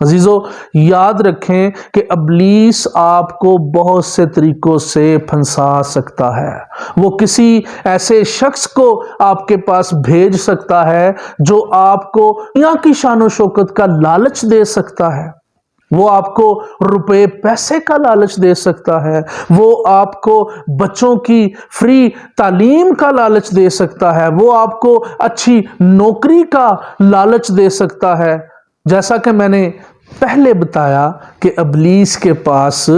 عزیزو یاد رکھیں کہ ابلیس آپ کو بہت سے طریقوں سے پھنسا سکتا ہے۔ وہ کسی ایسے شخص کو آپ کے پاس بھیج سکتا ہے جو آپ کو دنیا کی شان و شوکت کا لالچ دے سکتا ہے، وہ آپ کو روپے پیسے کا لالچ دے سکتا ہے، وہ آپ کو بچوں کی فری تعلیم کا لالچ دے سکتا ہے، وہ آپ کو اچھی نوکری کا لالچ دے سکتا ہے۔ جیسا کہ میں نے پہلے بتایا کہ ابلیس کے پاس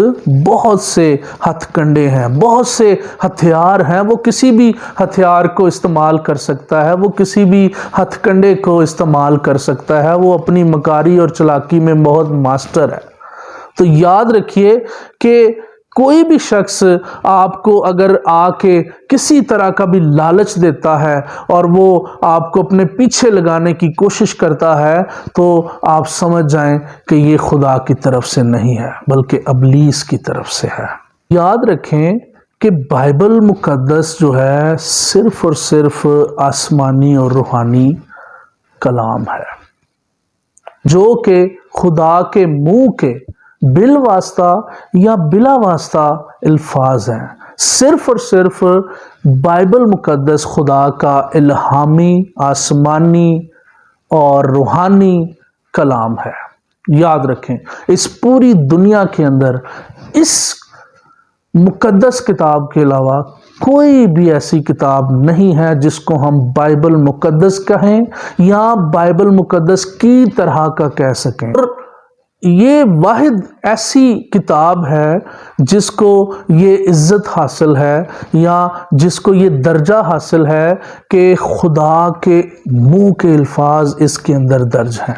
بہت سے ہتھ کنڈے ہیں، بہت سے ہتھیار ہیں، وہ کسی بھی ہتھیار کو استعمال کر سکتا ہے، وہ کسی بھی ہتھ کنڈے کو استعمال کر سکتا ہے، وہ اپنی مکاری اور چلاکی میں بہت ماسٹر ہے۔ تو یاد رکھیے کہ کوئی بھی شخص آپ کو اگر آ کے کسی طرح کا بھی لالچ دیتا ہے اور وہ آپ کو اپنے پیچھے لگانے کی کوشش کرتا ہے تو آپ سمجھ جائیں کہ یہ خدا کی طرف سے نہیں ہے بلکہ ابلیس کی طرف سے ہے۔ یاد رکھیں کہ بائبل مقدس جو ہے صرف اور صرف آسمانی اور روحانی کلام ہے، جو کہ خدا کے منہ کے بالواسطہ یا بلا واسطہ الفاظ ہیں۔ صرف اور صرف بائبل مقدس خدا کا الہامی، آسمانی اور روحانی کلام ہے۔ یاد رکھیں اس پوری دنیا کے اندر اس مقدس کتاب کے علاوہ کوئی بھی ایسی کتاب نہیں ہے جس کو ہم بائبل مقدس کہیں یا بائبل مقدس کی طرح کا کہہ سکیں۔ اور یہ واحد ایسی کتاب ہے جس کو یہ عزت حاصل ہے یا جس کو یہ درجہ حاصل ہے کہ خدا کے منہ کے الفاظ اس کے اندر درج ہیں۔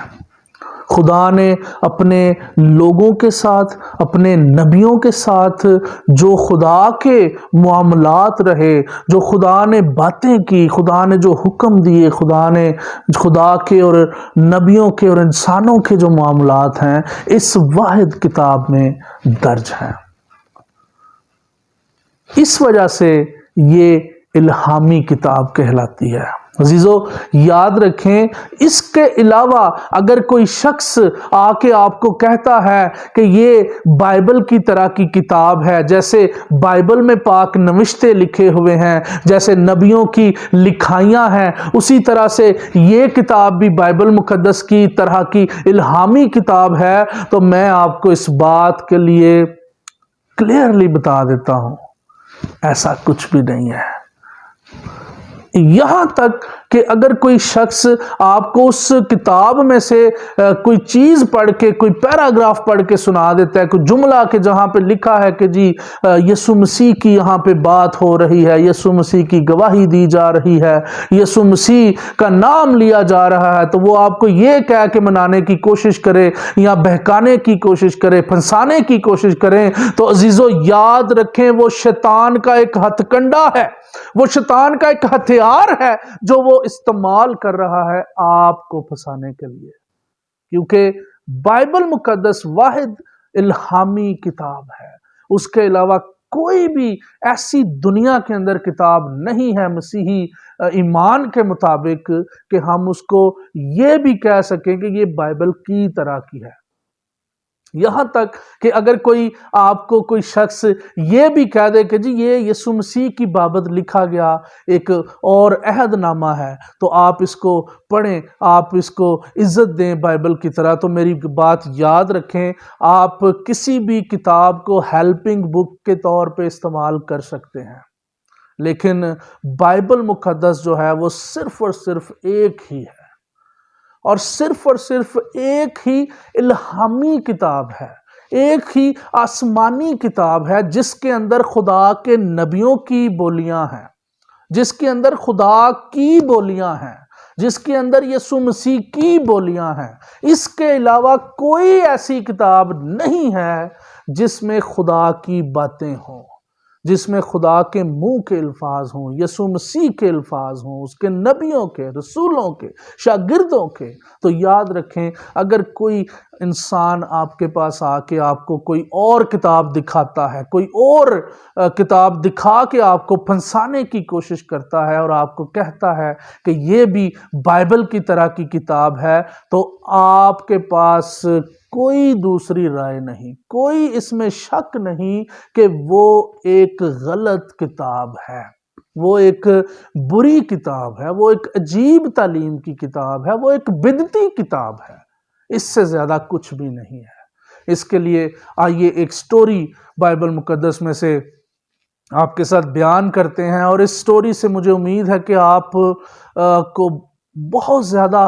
خدا نے اپنے لوگوں کے ساتھ، اپنے نبیوں کے ساتھ جو خدا کے معاملات رہے، جو خدا نے باتیں کی، خدا نے جو حکم دیے، خدا کے اور نبیوں کے اور انسانوں کے جو معاملات ہیں اس واحد کتاب میں درج ہیں۔ اس وجہ سے یہ الہامی کتاب کہلاتی ہے۔ عزیزو یاد رکھیں اس کے علاوہ اگر کوئی شخص آ کے آپ کو کہتا ہے کہ یہ بائبل کی طرح کی کتاب ہے، جیسے بائبل میں پاک نوشتے لکھے ہوئے ہیں، جیسے نبیوں کی لکھائیاں ہیں، اسی طرح سے یہ کتاب بھی بائبل مقدس کی طرح کی الہامی کتاب ہے، تو میں آپ کو اس بات کے لیے کلیئرلی بتا دیتا ہوں ایسا کچھ بھی نہیں ہے۔ یہاں تک کہ اگر کوئی شخص آپ کو اس کتاب میں سے کوئی چیز پڑھ کے، کوئی پیراگراف پڑھ کے سنا دیتا ہے، کوئی جملہ کہ جہاں پہ لکھا ہے کہ جی یسوع مسیح کی یہاں پہ بات ہو رہی ہے، یسوع مسیح کی گواہی دی جا رہی ہے، یسوع مسیح کا نام لیا جا رہا ہے، تو وہ آپ کو یہ کہہ کے منانے کی کوشش کرے یا بہکانے کی کوشش کرے، پھنسانے کی کوشش کریں، تو عزیزو یاد رکھیں وہ شیطان کا ایک ہتھ کنڈا ہے، وہ شیطان کا ایک ہتھیار ہے جو وہ استعمال کر رہا ہے آپ کو پھنسانے کے لیے، کیونکہ بائبل مقدس واحد الہامی کتاب ہے۔ اس کے علاوہ کوئی بھی ایسی دنیا کے اندر کتاب نہیں ہے مسیحی ایمان کے مطابق کہ ہم اس کو یہ بھی کہہ سکیں کہ یہ بائبل کی طرح کی ہے۔ یہاں تک کہ اگر کوئی آپ کو کوئی شخص یہ بھی کہہ دے کہ جی یہ یسوع مسیح کی بابت لکھا گیا ایک اور عہد نامہ ہے، تو آپ اس کو پڑھیں، آپ اس کو عزت دیں بائبل کی طرح، تو میری بات یاد رکھیں آپ کسی بھی کتاب کو ہیلپنگ بک کے طور پہ استعمال کر سکتے ہیں، لیکن بائبل مقدس جو ہے وہ صرف اور صرف ایک ہی ہے، اور صرف ایک ہی الہامی کتاب ہے، ایک ہی آسمانی کتاب ہے جس کے اندر خدا کے نبیوں کی بولیاں ہیں، جس کے اندر خدا کی بولیاں ہیں، جس کے اندر یسوع مسیح کی بولیاں ہیں۔ اس کے علاوہ کوئی ایسی کتاب نہیں ہے جس میں خدا کی باتیں ہوں، جس میں خدا کے منہ کے الفاظ ہوں، یسوع مسیح کے الفاظ ہوں، اس کے نبیوں کے، رسولوں کے، شاگردوں کے۔ تو یاد رکھیں اگر کوئی انسان آپ کے پاس آ کے آپ کو کوئی اور کتاب دکھاتا ہے، کوئی اور کتاب دکھا کے آپ کو پھنسانے کی کوشش کرتا ہے اور آپ کو کہتا ہے کہ یہ بھی بائبل کی طرح کی کتاب ہے، تو آپ کے پاس کوئی دوسری رائے نہیں، کوئی اس میں شک نہیں کہ وہ ایک غلط کتاب ہے، وہ ایک بری کتاب ہے، وہ ایک عجیب تعلیم کی کتاب ہے، وہ ایک بدعتی کتاب ہے، اس سے زیادہ کچھ بھی نہیں ہے۔ اس کے لیے آئیے ایک سٹوری بائبل مقدس میں سے آپ کے ساتھ بیان کرتے ہیں، اور اس سٹوری سے مجھے امید ہے کہ آپ کو بہت زیادہ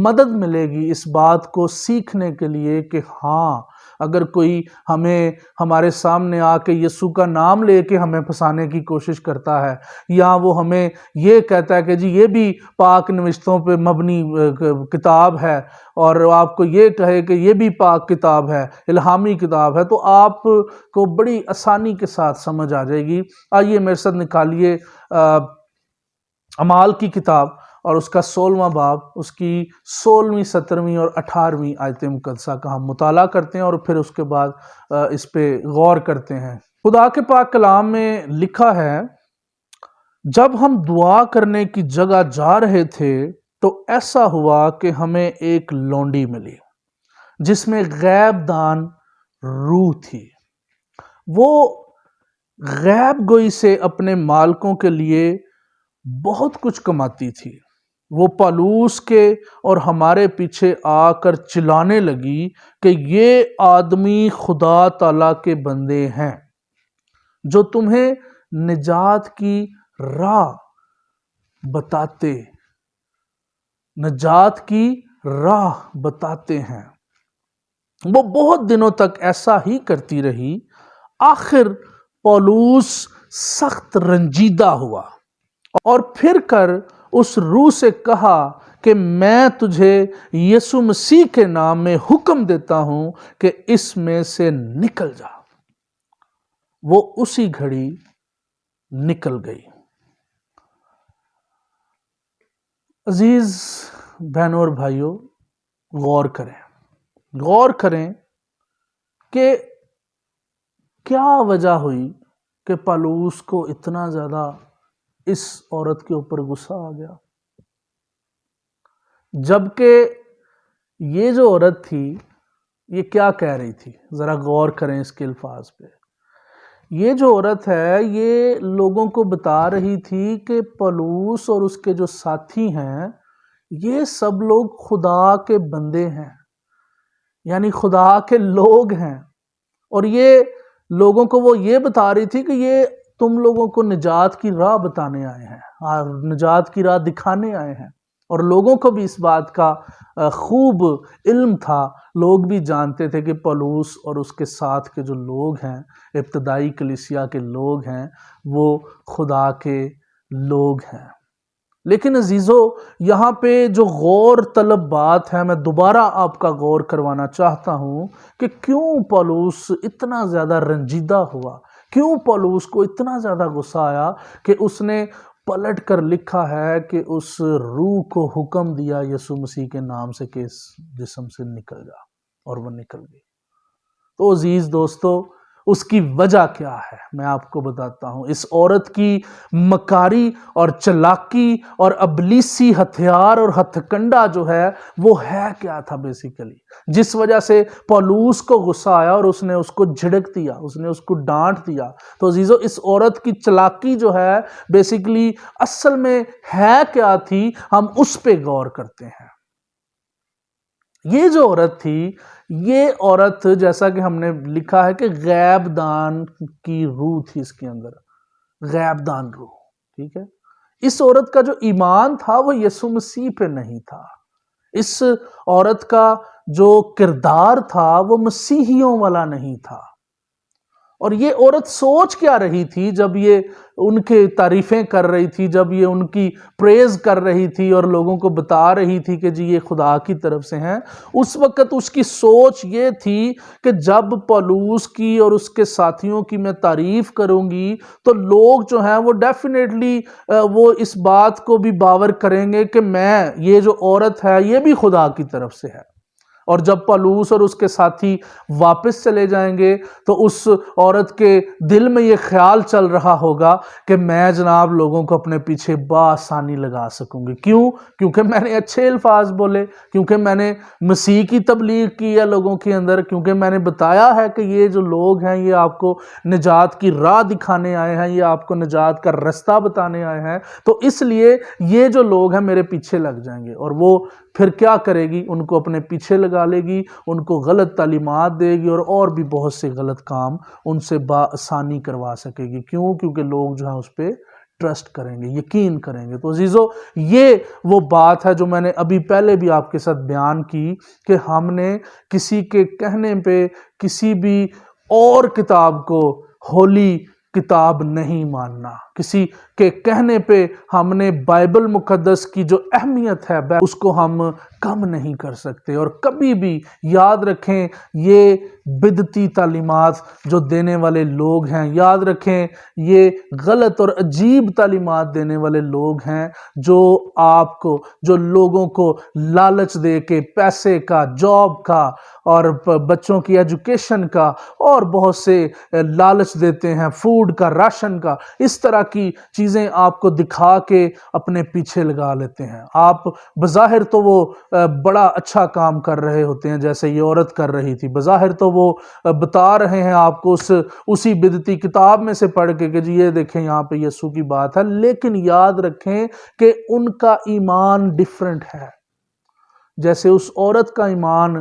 مدد ملے گی اس بات کو سیکھنے کے لیے کہ ہاں، اگر کوئی ہمیں ہمارے سامنے آ کے یسوع کا نام لے کے ہمیں پھنسانے کی کوشش کرتا ہے، یا وہ ہمیں یہ کہتا ہے کہ جی یہ بھی پاک نوشتوں پہ مبنی کتاب ہے، اور آپ کو یہ کہے کہ یہ بھی پاک کتاب ہے، الہامی کتاب ہے، تو آپ کو بڑی آسانی کے ساتھ سمجھ آ جائے گی۔ آئیے میرے ساتھ نکالیے اعمال کی کتاب اور اس کا 16واں باب، اس کی 16ویں 17ویں اور 18ویں آیت مقدسہ کا ہم مطالعہ کرتے ہیں، اور پھر اس کے بعد اس پہ غور کرتے ہیں۔ خدا کے پاک کلام میں لکھا ہے، جب ہم دعا کرنے کی جگہ جا رہے تھے تو ایسا ہوا کہ ہمیں ایک لونڈی ملی جس میں غیب دان روح تھی۔ وہ غیب گوئی سے اپنے مالکوں کے لیے بہت کچھ کماتی تھی۔ وہ پالوس کے اور ہمارے پیچھے آ کر چلانے لگی کہ یہ آدمی خدا تعالیٰ کے بندے ہیں جو تمہیں نجات کی راہ بتاتے ہیں۔ وہ بہت دنوں تک ایسا ہی کرتی رہی۔ آخر پالوس سخت رنجیدہ ہوا اور پھر کر اس روح سے کہا کہ میں تجھے یسوع مسیح کے نام میں حکم دیتا ہوں کہ اس میں سے نکل جا۔ وہ اسی گھڑی نکل گئی۔ عزیز بہنوں اور بھائیوں، غور کریں کہ کیا وجہ ہوئی کہ پالوس کو اتنا زیادہ اس عورت کے اوپر غصہ آ گیا، جبکہ یہ جو عورت تھی یہ کیا کہہ رہی تھی؟ ذرا غور کریں اس کے الفاظ پہ۔ یہ جو عورت ہے یہ لوگوں کو بتا رہی تھی کہ پالوس اور اس کے جو ساتھی ہیں یہ سب لوگ خدا کے بندے ہیں، یعنی خدا کے لوگ ہیں، اور یہ لوگوں کو وہ یہ بتا رہی تھی کہ یہ تم لوگوں کو نجات کی راہ بتانے آئے ہیں، نجات کی راہ دکھانے آئے ہیں۔ اور لوگوں کو بھی اس بات کا خوب علم تھا، لوگ بھی جانتے تھے کہ پالوس اور اس کے ساتھ کے جو لوگ ہیں، ابتدائی کلیسیا کے لوگ ہیں، وہ خدا کے لوگ ہیں۔ لیکن عزیزو، یہاں پہ جو غور طلب بات ہے، میں دوبارہ آپ کا غور کروانا چاہتا ہوں کہ کیوں پالوس اتنا زیادہ رنجیدہ ہوا، کیوں پالوس کو اتنا زیادہ غصہ آیا کہ اس نے پلٹ کر لکھا ہے کہ اس روح کو حکم دیا یسوع مسیح کے نام سے کہ اس جسم سے نکل جا، اور وہ نکل گئی۔ تو عزیز دوستو، اس کی وجہ کیا ہے میں آپ کو بتاتا ہوں۔ اس عورت کی مکاری اور چلاکی اور ابلیسی ہتھیار اور ہتھ کنڈا جو ہے وہ ہے کیا تھا بیسیکلی، جس وجہ سے پالوس کو غصہ آیا اور اس نے اس کو جھڑک دیا، اس نے اس کو ڈانٹ دیا۔ تو عزیزو، اس عورت کی چلاکی جو ہے بیسیکلی اصل میں ہے کیا تھی، ہم اس پہ غور کرتے ہیں۔ یہ جو عورت تھی، یہ عورت جیسا کہ ہم نے لکھا ہے کہ غیب دان کی روح تھی اس کے اندر، غیب دان روح، ٹھیک ہے۔ اس عورت کا جو ایمان تھا وہ یسوع مسیح پہ نہیں تھا۔ اس عورت کا جو کردار تھا وہ مسیحیوں والا نہیں تھا۔ اور یہ عورت سوچ کیا رہی تھی جب یہ ان کے تعریفیں کر رہی تھی، جب یہ ان کی پریز کر رہی تھی اور لوگوں کو بتا رہی تھی کہ جی یہ خدا کی طرف سے ہیں؟ اس وقت اس کی سوچ یہ تھی کہ جب پالوس کی اور اس کے ساتھیوں کی میں تعریف کروں گی تو لوگ جو ہیں وہ ڈیفینیٹلی وہ اس بات کو بھی باور کریں گے کہ میں، یہ جو عورت ہے یہ بھی خدا کی طرف سے ہے۔ اور جب پالوس اور اس کے ساتھی واپس چلے جائیں گے تو اس عورت کے دل میں یہ خیال چل رہا ہوگا کہ میں جناب لوگوں کو اپنے پیچھے بآسانی لگا سکوں گی۔ کیوں؟ کیونکہ میں نے اچھے الفاظ بولے، کیونکہ میں نے مسیح کی تبلیغ کی ہے لوگوں کے اندر، کیونکہ میں نے بتایا ہے کہ یہ جو لوگ ہیں یہ آپ کو نجات کی راہ دکھانے آئے ہیں، یہ آپ کو نجات کا رستہ بتانے آئے ہیں، تو اس لیے یہ جو لوگ ہیں میرے پیچھے لگ جائیں گے۔ اور وہ پھر کیا کرے گی؟ ان کو اپنے پیچھے لگا لے گی، ان کو غلط تعلیمات دے گی اور بھی بہت سے غلط کام ان سے بآسانی کروا سکے گی۔ کیوں؟ کیونکہ لوگ جو ہیں اس پہ ٹرسٹ کریں گے، یقین کریں گے۔ تو عزیزو، یہ وہ بات ہے جو میں نے ابھی پہلے بھی آپ کے ساتھ بیان کی کہ ہم نے کسی کے کہنے پہ کسی بھی اور کتاب کو ہولی کتاب نہیں ماننا۔ کسی کے کہنے پہ ہم نے بائبل مقدس کی جو اہمیت ہے اس کو ہم کم نہیں کر سکتے۔ اور کبھی بھی یاد رکھیں، یہ بدعتی تعلیمات جو دینے والے لوگ ہیں، یاد رکھیں یہ غلط اور عجیب تعلیمات دینے والے لوگ ہیں جو آپ کو، جو لوگوں کو لالچ دے کے پیسے کا، جاب کا اور بچوں کی ایجوکیشن کا اور بہت سے لالچ دیتے ہیں، فوڈ کا، راشن کا، اس طرح کی چیزیں آپ کو دکھا کے اپنے پیچھے لگا لیتے ہیں۔ آپ بظاہر تو وہ بڑا اچھا کام کر رہے ہوتے ہیں، جیسے یہ عورت کر رہی تھی، بظاہر تو وہ بتا رہے ہیں آپ کو اسی بدعتی کتاب میں سے پڑھ کے کہ جی یہ دیکھیں یہاں پہ یسوع کی بات ہے، لیکن یاد رکھیں کہ ان کا ایمان ڈیفرنٹ ہے۔ جیسے اس عورت کا ایمان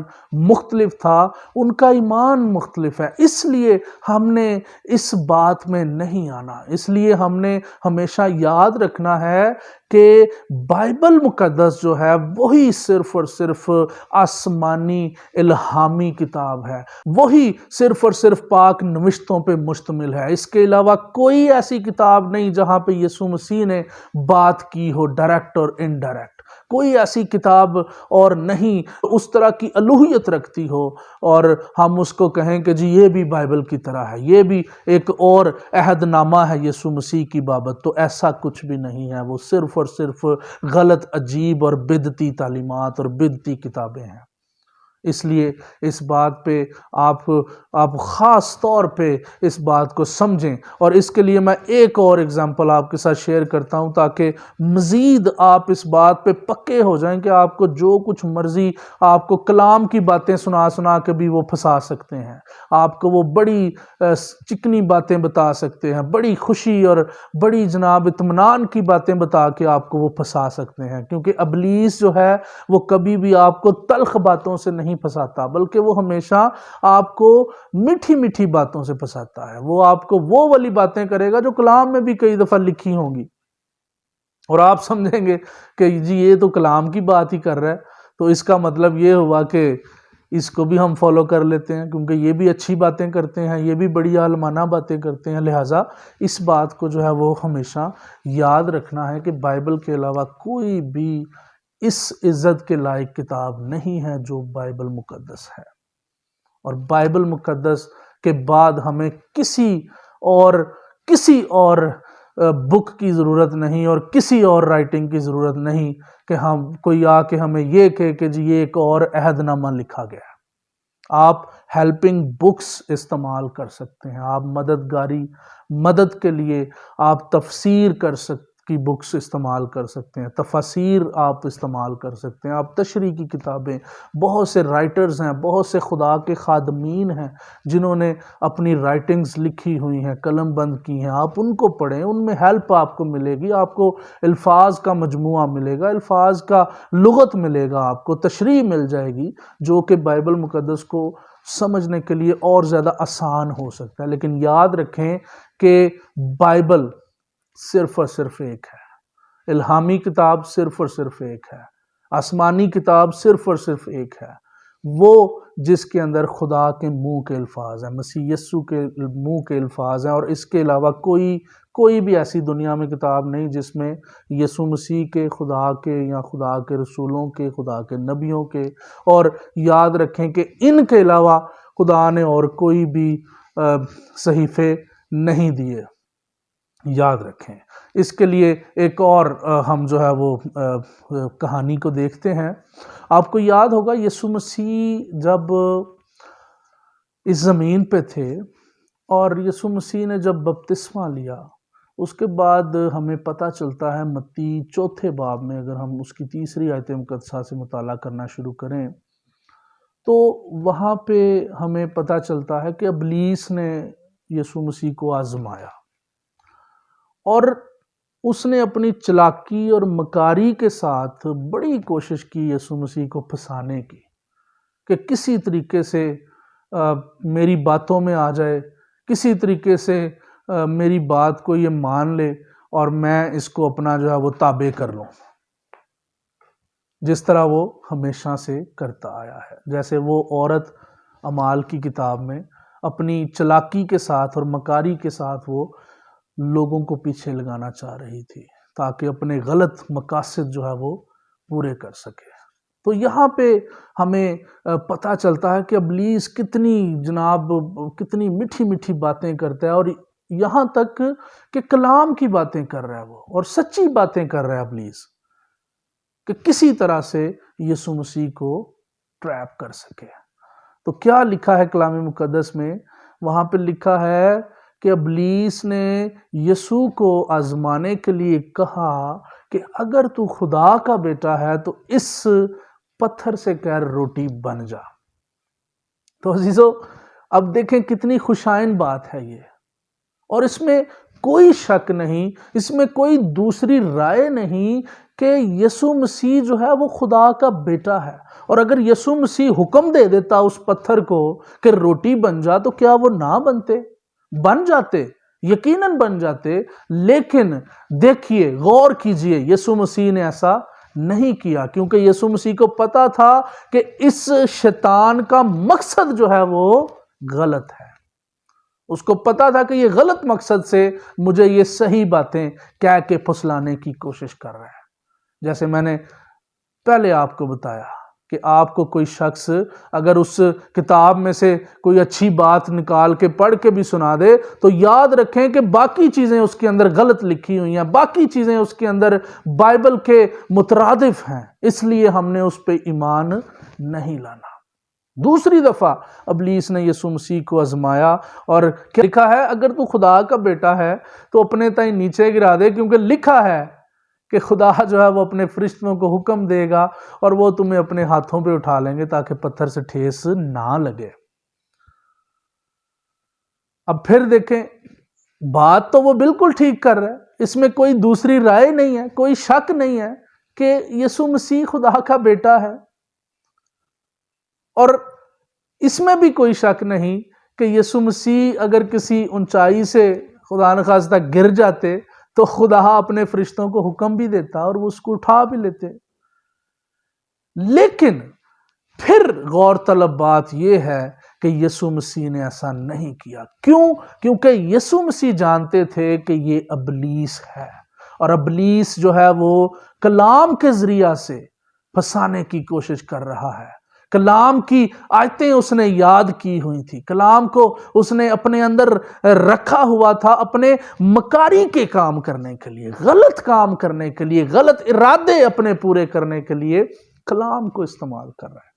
مختلف تھا، ان کا ایمان مختلف ہے۔ اس لیے ہم نے اس بات میں نہیں آنا، اس لیے ہم نے ہمیشہ یاد رکھنا ہے کہ بائبل مقدس جو ہے وہی صرف اور صرف آسمانی الہامی کتاب ہے، وہی صرف اور صرف پاک نوشتوں پہ مشتمل ہے۔ اس کے علاوہ کوئی ایسی کتاب نہیں جہاں پہ یسوع مسیح نے بات کی ہو ڈائریکٹ اور انڈائریکٹ۔ کوئی ایسی کتاب اور نہیں اس طرح کی الوہیت رکھتی ہو اور ہم اس کو کہیں کہ جی یہ بھی بائبل کی طرح ہے، یہ بھی ایک اور عہد نامہ ہے یسوع مسیح کی بابت۔ تو ایسا کچھ بھی نہیں ہے، وہ صرف اور صرف غلط، عجیب اور بدعتی تعلیمات اور بدعتی کتابیں ہیں۔ اس لیے اس بات پہ آپ خاص طور پہ اس بات کو سمجھیں، اور اس کے لیے میں ایک اور اگزامپل آپ کے ساتھ شیئر کرتا ہوں تاکہ مزید آپ اس بات پہ پکے ہو جائیں کہ آپ کو جو کچھ مرضی آپ کو کلام کی باتیں سنا کے بھی وہ پھنسا سکتے ہیں، آپ کو وہ بڑی چکنی باتیں بتا سکتے ہیں، بڑی خوشی اور بڑی جناب اطمینان کی باتیں بتا کے آپ کو وہ پھنسا سکتے ہیں، کیونکہ ابلیس جو ہے وہ کبھی بھی آپ کو تلخ باتوں سے نہیں پھنساتا، بلکہ وہ ہمیشہ آپ کو میٹھی میٹھی باتوں سے پھنساتا ہے۔ وہ آپ کو وہ والی باتیں کرے گا جو کلام میں بھی کئی دفعہ لکھی ہوں گی، اور آپ سمجھیں گے کہ جی یہ تو کلام کی بات ہی کر رہا ہے، تو اس کا مطلب یہ ہوا کہ اس کو بھی ہم فالو کر لیتے ہیں کیونکہ یہ بھی اچھی باتیں کرتے ہیں، یہ بھی بڑی عالمانہ باتیں کرتے ہیں۔ لہٰذا اس بات کو جو ہے وہ ہمیشہ یاد رکھنا ہے کہ بائبل کے علاوہ کوئی بھی اس عزت کے لائق کتاب نہیں ہے جو بائبل مقدس ہے، اور بائبل مقدس کے بعد ہمیں کسی اور بک کی ضرورت نہیں اور کسی اور رائٹنگ کی ضرورت نہیں کہ ہم کوئی آ کے ہمیں یہ کہے کہ جی یہ ایک اور عہد نامہ لکھا گیا ہے۔ آپ ہیلپنگ بکس استعمال کر سکتے ہیں، آپ مدد کے لیے آپ تفسیر کی بکس استعمال کر سکتے ہیں، تفاسیر آپ استعمال کر سکتے ہیں، آپ تشریح کی کتابیں، بہت سے رائٹرز ہیں، بہت سے خدا کے خادمین ہیں جنہوں نے اپنی رائٹنگز لکھی ہوئی ہیں، قلم بند کی ہیں، آپ ان کو پڑھیں، ان میں ہیلپ آپ کو ملے گی، آپ کو الفاظ کا مجموعہ ملے گا، الفاظ کا لغت ملے گا، آپ کو تشریح مل جائے گی جو کہ بائبل مقدس کو سمجھنے کے لیے اور زیادہ آسان ہو سکتا ہے۔ لیکن یاد رکھیں کہ بائبل صرف اور صرف ایک ہے، الہامی کتاب صرف اور صرف ایک ہے، آسمانی کتاب صرف اور صرف ایک ہے، وہ جس کے اندر خدا کے منہ کے الفاظ ہیں، مسیح یسوع کے منہ کے الفاظ ہیں، اور اس کے علاوہ کوئی بھی ایسی دنیا میں کتاب نہیں جس میں یسوع مسیح کے، خدا کے یا خدا کے رسولوں کے، خدا کے نبیوں کے، اور یاد رکھیں کہ ان کے علاوہ خدا نے اور کوئی بھی صحیفے نہیں دیے، یاد رکھیں۔ اس کے لیے ایک اور ہم جو ہے وہ کہانی کو دیکھتے ہیں، آپ کو یاد ہوگا یسوع مسیح جب اس زمین پہ تھے اور یسوع مسیح نے جب بپتسمہ لیا، اس کے بعد ہمیں پتہ چلتا ہے متی 4 باب میں، اگر ہم اس کی 3 آیت مقدسہ سے مطالعہ کرنا شروع کریں تو وہاں پہ ہمیں پتہ چلتا ہے کہ ابلیس نے یسوع مسیح کو آزمایا اور اس نے اپنی چلاکی اور مکاری کے ساتھ بڑی کوشش کی یسوع مسیح کو پھنسانے کی، کہ کسی طریقے سے میری باتوں میں آ جائے، کسی طریقے سے میری بات کو یہ مان لے اور میں اس کو اپنا جو ہے وہ تابع کر لوں، جس طرح وہ ہمیشہ سے کرتا آیا ہے۔ جیسے وہ عورت اعمال کی کتاب میں اپنی چلاکی کے ساتھ اور مکاری کے ساتھ وہ لوگوں کو پیچھے لگانا چاہ رہی تھی تاکہ اپنے غلط مقاصد جو ہے وہ پورے کر سکے۔ تو یہاں پہ ہمیں پتہ چلتا ہے کہ ابلیس کتنی میٹھی میٹھی باتیں کرتا ہے، اور یہاں تک کہ کلام کی باتیں کر رہا ہے وہ، اور سچی باتیں کر رہا ہے ابلیس، کہ کسی طرح سے یسوع مسیح کو ٹریپ کر سکے۔ تو کیا لکھا ہے کلام مقدس میں؟ وہاں پہ لکھا ہے کہ ابلیس نے یسوع کو آزمانے کے لیے کہا کہ اگر تو خدا کا بیٹا ہے تو اس پتھر سے کہہ روٹی بن جا۔ تو عزیزو، اب دیکھیں کتنی خوشائن بات ہے یہ، اور اس میں کوئی شک نہیں، اس میں کوئی دوسری رائے نہیں کہ یسوع مسیح جو ہے وہ خدا کا بیٹا ہے، اور اگر یسوع مسیح حکم دے دیتا اس پتھر کو کہ روٹی بن جا تو کیا وہ نہ بنتے؟ بن جاتے، یقیناً بن جاتے۔ لیکن دیکھیے، غور کیجئے، یسوع مسیح نے ایسا نہیں کیا، کیونکہ یسوع مسیح کو پتا تھا کہ اس شیطان کا مقصد جو ہے وہ غلط ہے۔ اس کو پتا تھا کہ یہ غلط مقصد سے مجھے یہ صحیح باتیں کہہ کے پھسلانے کی کوشش کر رہا ہے۔ جیسے میں نے پہلے آپ کو بتایا کہ آپ کو کوئی شخص اگر اس کتاب میں سے کوئی اچھی بات نکال کے پڑھ کے بھی سنا دے تو یاد رکھیں کہ باقی چیزیں اس کے اندر غلط لکھی ہوئی ہیں، باقی چیزیں اس کے اندر بائبل کے مترادف ہیں، اس لیے ہم نے اس پہ ایمان نہیں لانا۔ دوسری دفعہ ابلیس نے یسوع مسیح کو آزمایا، اور کیا لکھا ہے؟ اگر تو خدا کا بیٹا ہے تو اپنے تائیں نیچے گرا دے، کیونکہ لکھا ہے کہ خدا جو ہے وہ اپنے فرشتوں کو حکم دے گا اور وہ تمہیں اپنے ہاتھوں پہ اٹھا لیں گے تاکہ پتھر سے ٹھیس نہ لگے۔ اب پھر دیکھیں، بات تو وہ بالکل ٹھیک کر رہا ہے، اس میں کوئی دوسری رائے نہیں ہے، کوئی شک نہیں ہے کہ یسوع مسیح خدا کا بیٹا ہے، اور اس میں بھی کوئی شک نہیں کہ یسوع مسیح اگر کسی اونچائی سے خدا نخواستہ گر جاتے تو خدا اپنے فرشتوں کو حکم بھی دیتا اور وہ اس کو اٹھا بھی لیتے۔ لیکن پھر غور طلب بات یہ ہے کہ یسوع مسیح نے ایسا نہیں کیا۔ کیوں؟ کیونکہ یسوع مسیح جانتے تھے کہ یہ ابلیس ہے، اور ابلیس جو ہے وہ کلام کے ذریعہ سے پھنسانے کی کوشش کر رہا ہے۔ کلام کی آیتیں اس نے یاد کی ہوئی تھی، کلام کو اس نے اپنے اندر رکھا ہوا تھا اپنے مکاری کے کام کرنے کے لیے، غلط کام کرنے کے لیے، غلط ارادے اپنے پورے کرنے کے لیے کلام کو استعمال کر رہا ہے۔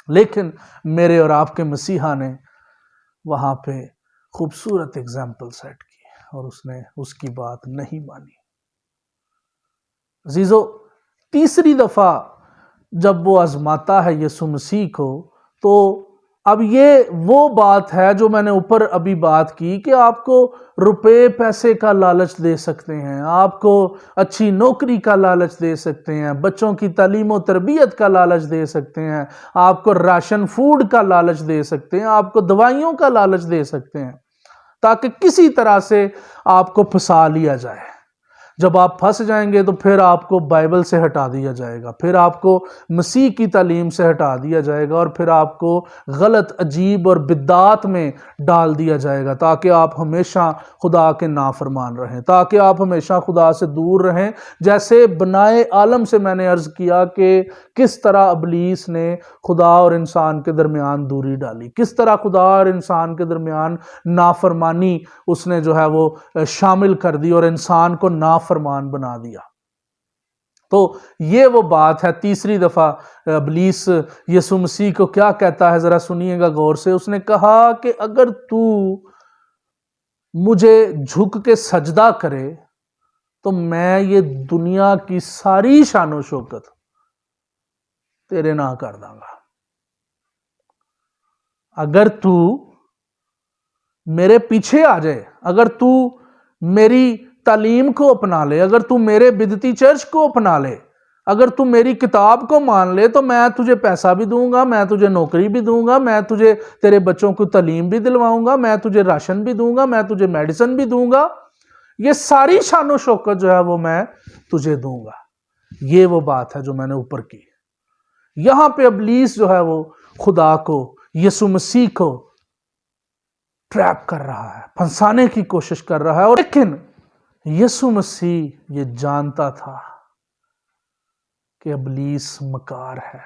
لیکن میرے اور آپ کے مسیحا نے وہاں پہ خوبصورت اگزامپل سیٹ کی اور اس نے اس کی بات نہیں مانی۔ عزیزو، تیسری دفعہ جب وہ آزماتا ہے یسوع مسیح کو، تو اب یہ وہ بات ہے جو میں نے اوپر ابھی بات کی کہ آپ کو روپے پیسے کا لالچ دے سکتے ہیں، آپ کو اچھی نوکری کا لالچ دے سکتے ہیں، بچوں کی تعلیم و تربیت کا لالچ دے سکتے ہیں، آپ کو راشن فوڈ کا لالچ دے سکتے ہیں، آپ کو دوائیوں کا لالچ دے سکتے ہیں، تاکہ کسی طرح سے آپ کو پھنسا لیا جائے۔ جب آپ پھنس جائیں گے تو پھر آپ کو بائبل سے ہٹا دیا جائے گا، پھر آپ کو مسیح کی تعلیم سے ہٹا دیا جائے گا، اور پھر آپ کو غلط عجیب اور بدعات میں ڈال دیا جائے گا، تاکہ آپ ہمیشہ خدا کے نافرمان رہیں، تاکہ آپ ہمیشہ خدا سے دور رہیں۔ جیسے بنائے عالم سے میں نے عرض کیا کہ کس طرح ابلیس نے خدا اور انسان کے درمیان دوری ڈالی، کس طرح خدا اور انسان کے درمیان نافرمانی اس نے جو ہے وہ شامل کر دی اور انسان کو نافرمان بنا دیا۔ تو یہ وہ بات ہے. تیسری دفعہ ابلیس یسوع مسیح کو کیا کہتا ہے ذرا سنیے گا غور سے. اس نے کہا کہ اگر تو مجھے جھک کے سجدہ کرے تو میں یہ دنیا کی ساری شان و شوکت تیرے نہ کر دوں گا. اگر تو میرے پیچھے آ جائے، اگر تو میری تعلیم کو اپنا لے، اگر تو میرے بدتی چرچ کو اپنا لے، اگر تو میری کتاب کو مان لے، تو میں تجھے پیسہ بھی دوں گا، میں تجھے نوکری بھی دوں گا، میں تجھے تیرے بچوں کو تعلیم بھی دلواؤں گا، میں تجھے راشن بھی دوں گا، میں تجھے میڈیسن بھی دوں گا. یہ ساری شان و شوکت جو ہے وہ میں تجھے دوں گا. یہ وہ بات ہے جو میں نے اوپر کی. یہاں پہ ابلیس جو ہے وہ خدا کو، یسوع مسیح کو ٹریپ کر رہا ہے، پھنسانے کی کوشش کر رہا ہے. اور لیکن یسوع مسیح یہ جانتا تھا کہ ابلیس مکار ہے.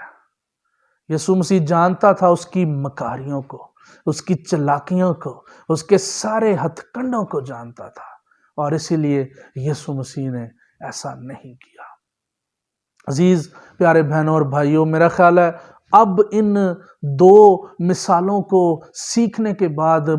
یسوع مسیح جانتا تھا اس کی مکاریوں کو، اس کی چلاکیوں کو، اس کے سارے ہتھ کنڈوں کو جانتا تھا، اور اسی لیے یسوع مسیح نے ایسا نہیں کیا. عزیز پیارے بہنوں اور بھائیوں، میرا خیال ہے اب ان دو مثالوں کو سیکھنے کے بعد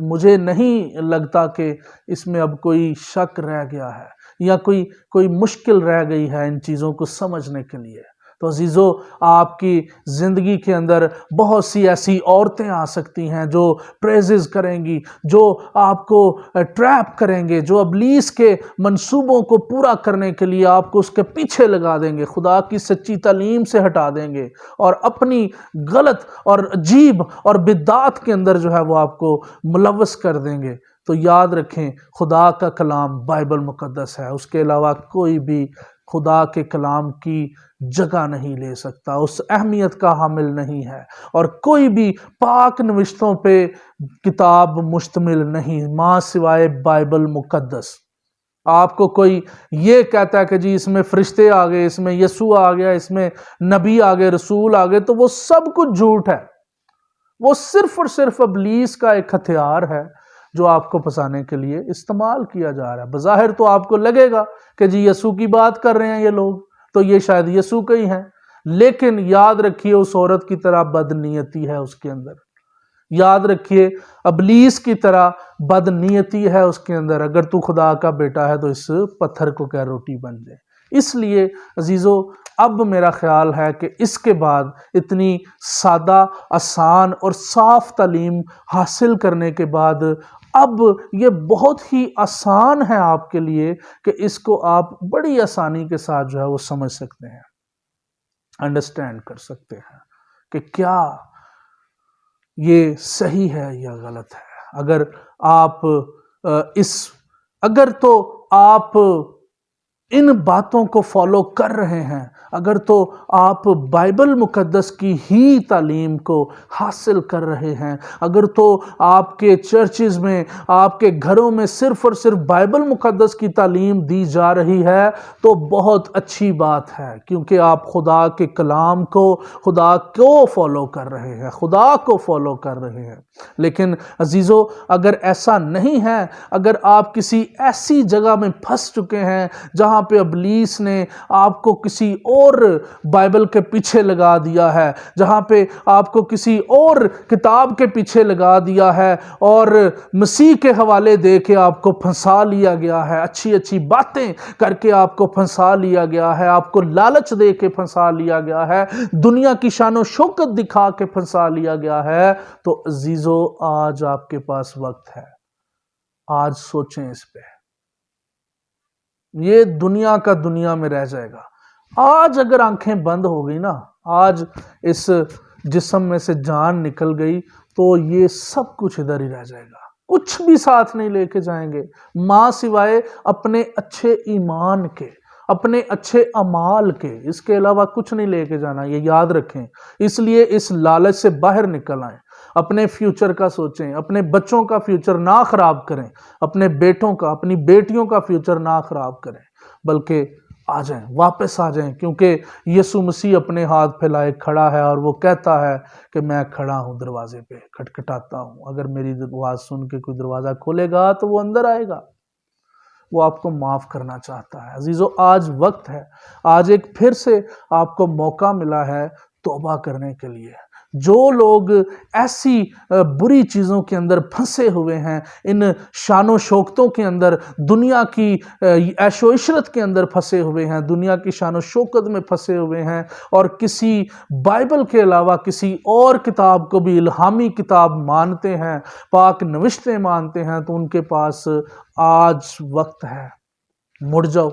مجھے نہیں لگتا کہ اس میں اب کوئی شک رہ گیا ہے یا کوئی مشکل رہ گئی ہے ان چیزوں کو سمجھنے کے لیے. تو عزیزو، آپ کی زندگی کے اندر بہت سی ایسی عورتیں آ سکتی ہیں جو پریزز کریں گی، جو آپ کو ٹریپ کریں گے، جو ابلیس کے منصوبوں کو پورا کرنے کے لیے آپ کو اس کے پیچھے لگا دیں گے، خدا کی سچی تعلیم سے ہٹا دیں گے، اور اپنی غلط اور عجیب اور بدعات کے اندر جو ہے وہ آپ کو ملوث کر دیں گے. تو یاد رکھیں، خدا کا کلام بائبل مقدس ہے، اس کے علاوہ کوئی بھی خدا کے کلام کی جگہ نہیں لے سکتا، اس اہمیت کا حامل نہیں ہے، اور کوئی بھی پاک نوشتوں پہ کتاب مشتمل نہیں ماں سوائے بائبل مقدس. آپ کو کوئی یہ کہتا ہے کہ جی اس میں فرشتے آ گئے، اس میں یسوع آ گیا، اس میں نبی آ گئے، رسول آ گئے، تو وہ سب کچھ جھوٹ ہے. وہ صرف اور صرف ابلیس کا ایک ہتھیار ہے جو آپ کو پھنسانے کے لیے استعمال کیا جا رہا ہے. بظاہر تو آپ کو لگے گا کہ جی یسوع کی بات کر رہے ہیں یہ لوگ، تو یہ شاید یسوع کے ہی ہیں، لیکن یاد رکھیے اس عورت کی طرح بد نیتی ہے اس کے اندر. یاد رکھیے ابلیس کی طرح بد نیتی ہے اس کے اندر. اگر تو خدا کا بیٹا ہے تو اس پتھر کو کیا روٹی بن جائے. اس لیے عزیزو، اب میرا خیال ہے کہ اس کے بعد اتنی سادہ، آسان اور صاف تعلیم حاصل کرنے کے بعد اب یہ بہت ہی آسان ہے آپ کے لیے کہ اس کو آپ بڑی آسانی کے ساتھ جو ہے وہ سمجھ سکتے ہیں، انڈرسٹینڈ کر سکتے ہیں کہ کیا یہ صحیح ہے یا غلط ہے. اگر تو آپ ان باتوں کو فالو کر رہے ہیں، اگر تو آپ بائبل مقدس کی ہی تعلیم کو حاصل کر رہے ہیں، اگر تو آپ کے چرچز میں، آپ کے گھروں میں صرف اور صرف بائبل مقدس کی تعلیم دی جا رہی ہے، تو بہت اچھی بات ہے، کیونکہ آپ خدا کے کلام کو، خدا کو فالو کر رہے ہیں، خدا کو فالو کر رہے ہیں. لیکن عزیزو، اگر ایسا نہیں ہے، اگر آپ کسی ایسی جگہ میں پھنس چکے ہیں جہاں پہ ابلیس نے آپ کو کسی اور بائبل کے پیچھے لگا دیا ہے، جہاں پہ آپ کو کسی اور کتاب کے پیچھے لگا دیا ہے، اور مسیح کے حوالے دے کے آپ کو پھنسا لیا گیا ہے، اچھی اچھی باتیں کر کے آپ کو پھنسا لیا گیا ہے، آپ کو لالچ دے کے پھنسا لیا گیا ہے، دنیا کی شان و شوکت دکھا کے پھنسا لیا گیا ہے، تو عزیزو آج آپ کے پاس وقت ہے. آج سوچیں اس پہ. یہ دنیا کا دنیا میں رہ جائے گا. آج اگر آنکھیں بند ہو گئی نا، آج اس جسم میں سے جان نکل گئی، تو یہ سب کچھ ادھر ہی رہ جائے گا. کچھ بھی ساتھ نہیں لے کے جائیں گے ماں سوائے اپنے اچھے ایمان کے، اپنے اچھے اعمال کے. اس کے علاوہ کچھ نہیں لے کے جانا، یہ یاد رکھیں. اس لیے اس لالچ سے باہر نکل آئیں، اپنے فیوچر کا سوچیں، اپنے بچوں کا فیوچر نہ خراب کریں، اپنے بیٹوں کا، اپنی بیٹیوں کا فیوچر نہ خراب کریں، بلکہ آ جائیں، واپس آ جائیں. کیونکہ یسوع مسیح اپنے ہاتھ پھیلائے کھڑا ہے، اور وہ کہتا ہے کہ میں کھڑا ہوں دروازے پہ، کھٹکھٹاتا ہوں. اگر میری آواز سن کے کوئی دروازہ کھولے گا تو وہ اندر آئے گا. وہ آپ کو معاف کرنا چاہتا ہے۔ عزیزو، آج وقت ہے، آج ایک پھر سے آپ کو موقع ملا ہے توبہ کرنے کے لیے۔ جو لوگ ایسی بری چیزوں کے اندر پھنسے ہوئے ہیں، ان شان و شوکتوں کے اندر، دنیا کی عیش و عشرت کے اندر پھنسے ہوئے ہیں، دنیا کی شان و شوکت میں پھنسے ہوئے ہیں، اور کسی بائبل کے علاوہ کسی اور کتاب کو بھی الہامی کتاب مانتے ہیں، پاک نوشتیں مانتے ہیں، تو ان کے پاس آج وقت ہے۔ مڑ جاؤ،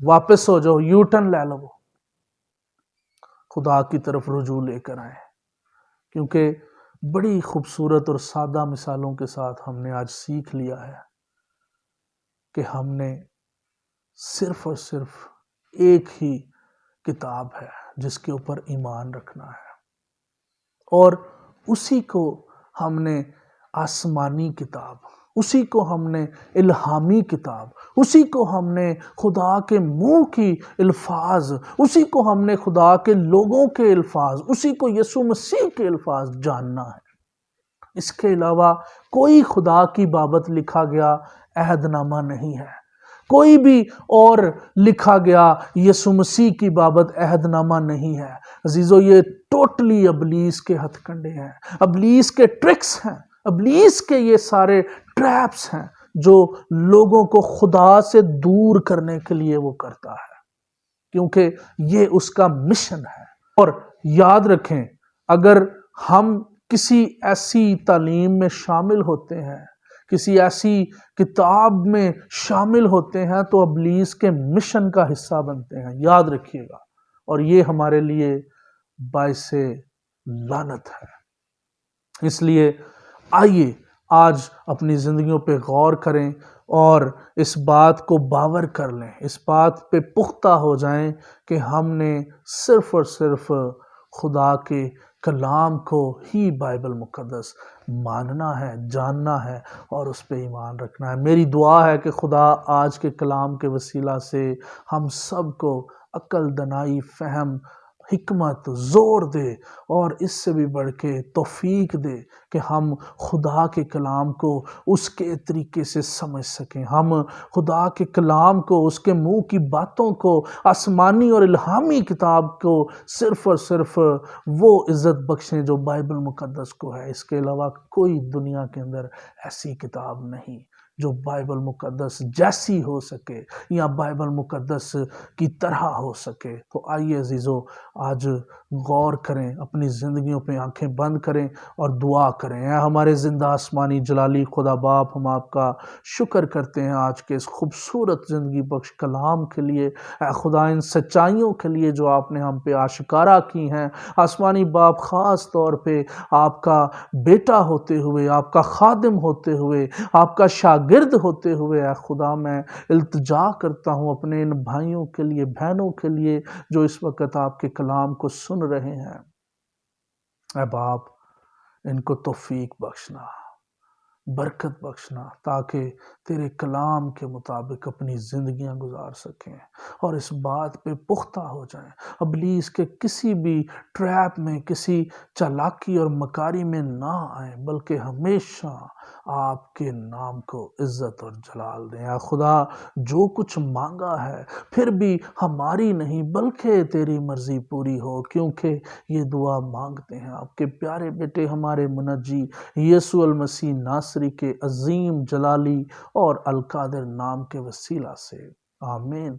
واپس ہو جاؤ، یو ٹرن لے لو، خدا کی طرف رجوع لے کر آئیں، کیونکہ بڑی خوبصورت اور سادہ مثالوں کے ساتھ ہم نے آج سیکھ لیا ہے کہ ہم نے صرف اور صرف ایک ہی کتاب ہے جس کے اوپر ایمان رکھنا ہے، اور اسی کو ہم نے آسمانی کتاب، اسی کو ہم نے الہامی کتاب، اسی کو ہم نے خدا کے منہ کی الفاظ، اسی کو ہم نے خدا کے لوگوں کے الفاظ، اسی کو یسوع مسیح کے الفاظ جاننا ہے۔ اس کے علاوہ کوئی خدا کی بابت لکھا گیا عہد نامہ نہیں ہے، کوئی بھی اور لکھا گیا یسوع مسیح کی بابت عہد نامہ نہیں ہے۔ عزیزو، یہ ٹوٹلی ابلیس کے ہتھ کنڈے ہیں، ابلیس کے ٹرکس ہیں، ابلیس کے یہ سارے ٹریپس ہیں جو لوگوں کو خدا سے دور کرنے کے لیے وہ کرتا ہے، کیونکہ یہ اس کا مشن ہے۔ اور یاد رکھیں، اگر ہم کسی ایسی تعلیم میں شامل ہوتے ہیں، کسی ایسی کتاب میں شامل ہوتے ہیں، تو ابلیس کے مشن کا حصہ بنتے ہیں، یاد رکھیے گا، اور یہ ہمارے لیے باعث لعنت ہے۔ اس لیے آئیے آج اپنی زندگیوں پہ غور کریں اور اس بات کو باور کر لیں، اس بات پہ پختہ ہو جائیں کہ ہم نے صرف اور صرف خدا کے کلام کو ہی بائبل مقدس ماننا ہے، جاننا ہے، اور اس پہ ایمان رکھنا ہے۔ میری دعا ہے کہ خدا آج کے کلام کے وسیلہ سے ہم سب کو عقل، دانائی، فہم، حکمت، زور دے، اور اس سے بھی بڑھ کے توفیق دے کہ ہم خدا کے کلام کو اس کے طریقے سے سمجھ سکیں، ہم خدا کے کلام کو، اس کے منہ کی باتوں کو، آسمانی اور الہامی کتاب کو صرف اور صرف وہ عزت بخشیں جو بائبل مقدس کو ہے۔ اس کے علاوہ کوئی دنیا کے اندر ایسی کتاب نہیں جو بائبل مقدس جیسی ہو سکے یا بائبل مقدس کی طرح ہو سکے۔ تو آئیے عزیزو، آج غور کریں، اپنی زندگیوں پہ آنکھیں بند کریں اور دعا کریں۔ اے ہمارے زندہ آسمانی جلالی خدا باپ، ہم آپ کا شکر کرتے ہیں آج کے اس خوبصورت زندگی بخش کلام کے لیے۔ اے خدا، ان سچائیوں کے لیے جو آپ نے ہم پہ آشکارا کی ہیں۔ آسمانی باپ، خاص طور پہ آپ کا بیٹا ہوتے ہوئے، آپ کا خادم ہوتے ہوئے، آپ کا شاگرد ہوتے ہوئے، اے خدا میں التجا کرتا ہوں اپنے ان بھائیوں کے لیے، بہنوں کے لیے جو اس وقت آپ کے کلام کو سن رہے ہیں۔ اے باپ، ان کو توفیق بخشنا، برکت بخشنا، تاکہ تیرے کلام کے مطابق اپنی زندگیاں گزار سکیں اور اس بات پہ پختہ ہو جائیں، ابلیس کے کسی بھی ٹریپ میں، کسی چالاکی اور مکاری میں نہ آئیں، بلکہ ہمیشہ آپ کے نام کو عزت اور جلال دیں۔ اے خدا، جو کچھ مانگا ہے پھر بھی ہماری نہیں بلکہ تیری مرضی پوری ہو، کیونکہ یہ دعا مانگتے ہیں آپ کے پیارے بیٹے ہمارے منجی یسوع المسیح ناصری کے عظیم جلالی اور القادر نام کے وسیلہ سے، آمین۔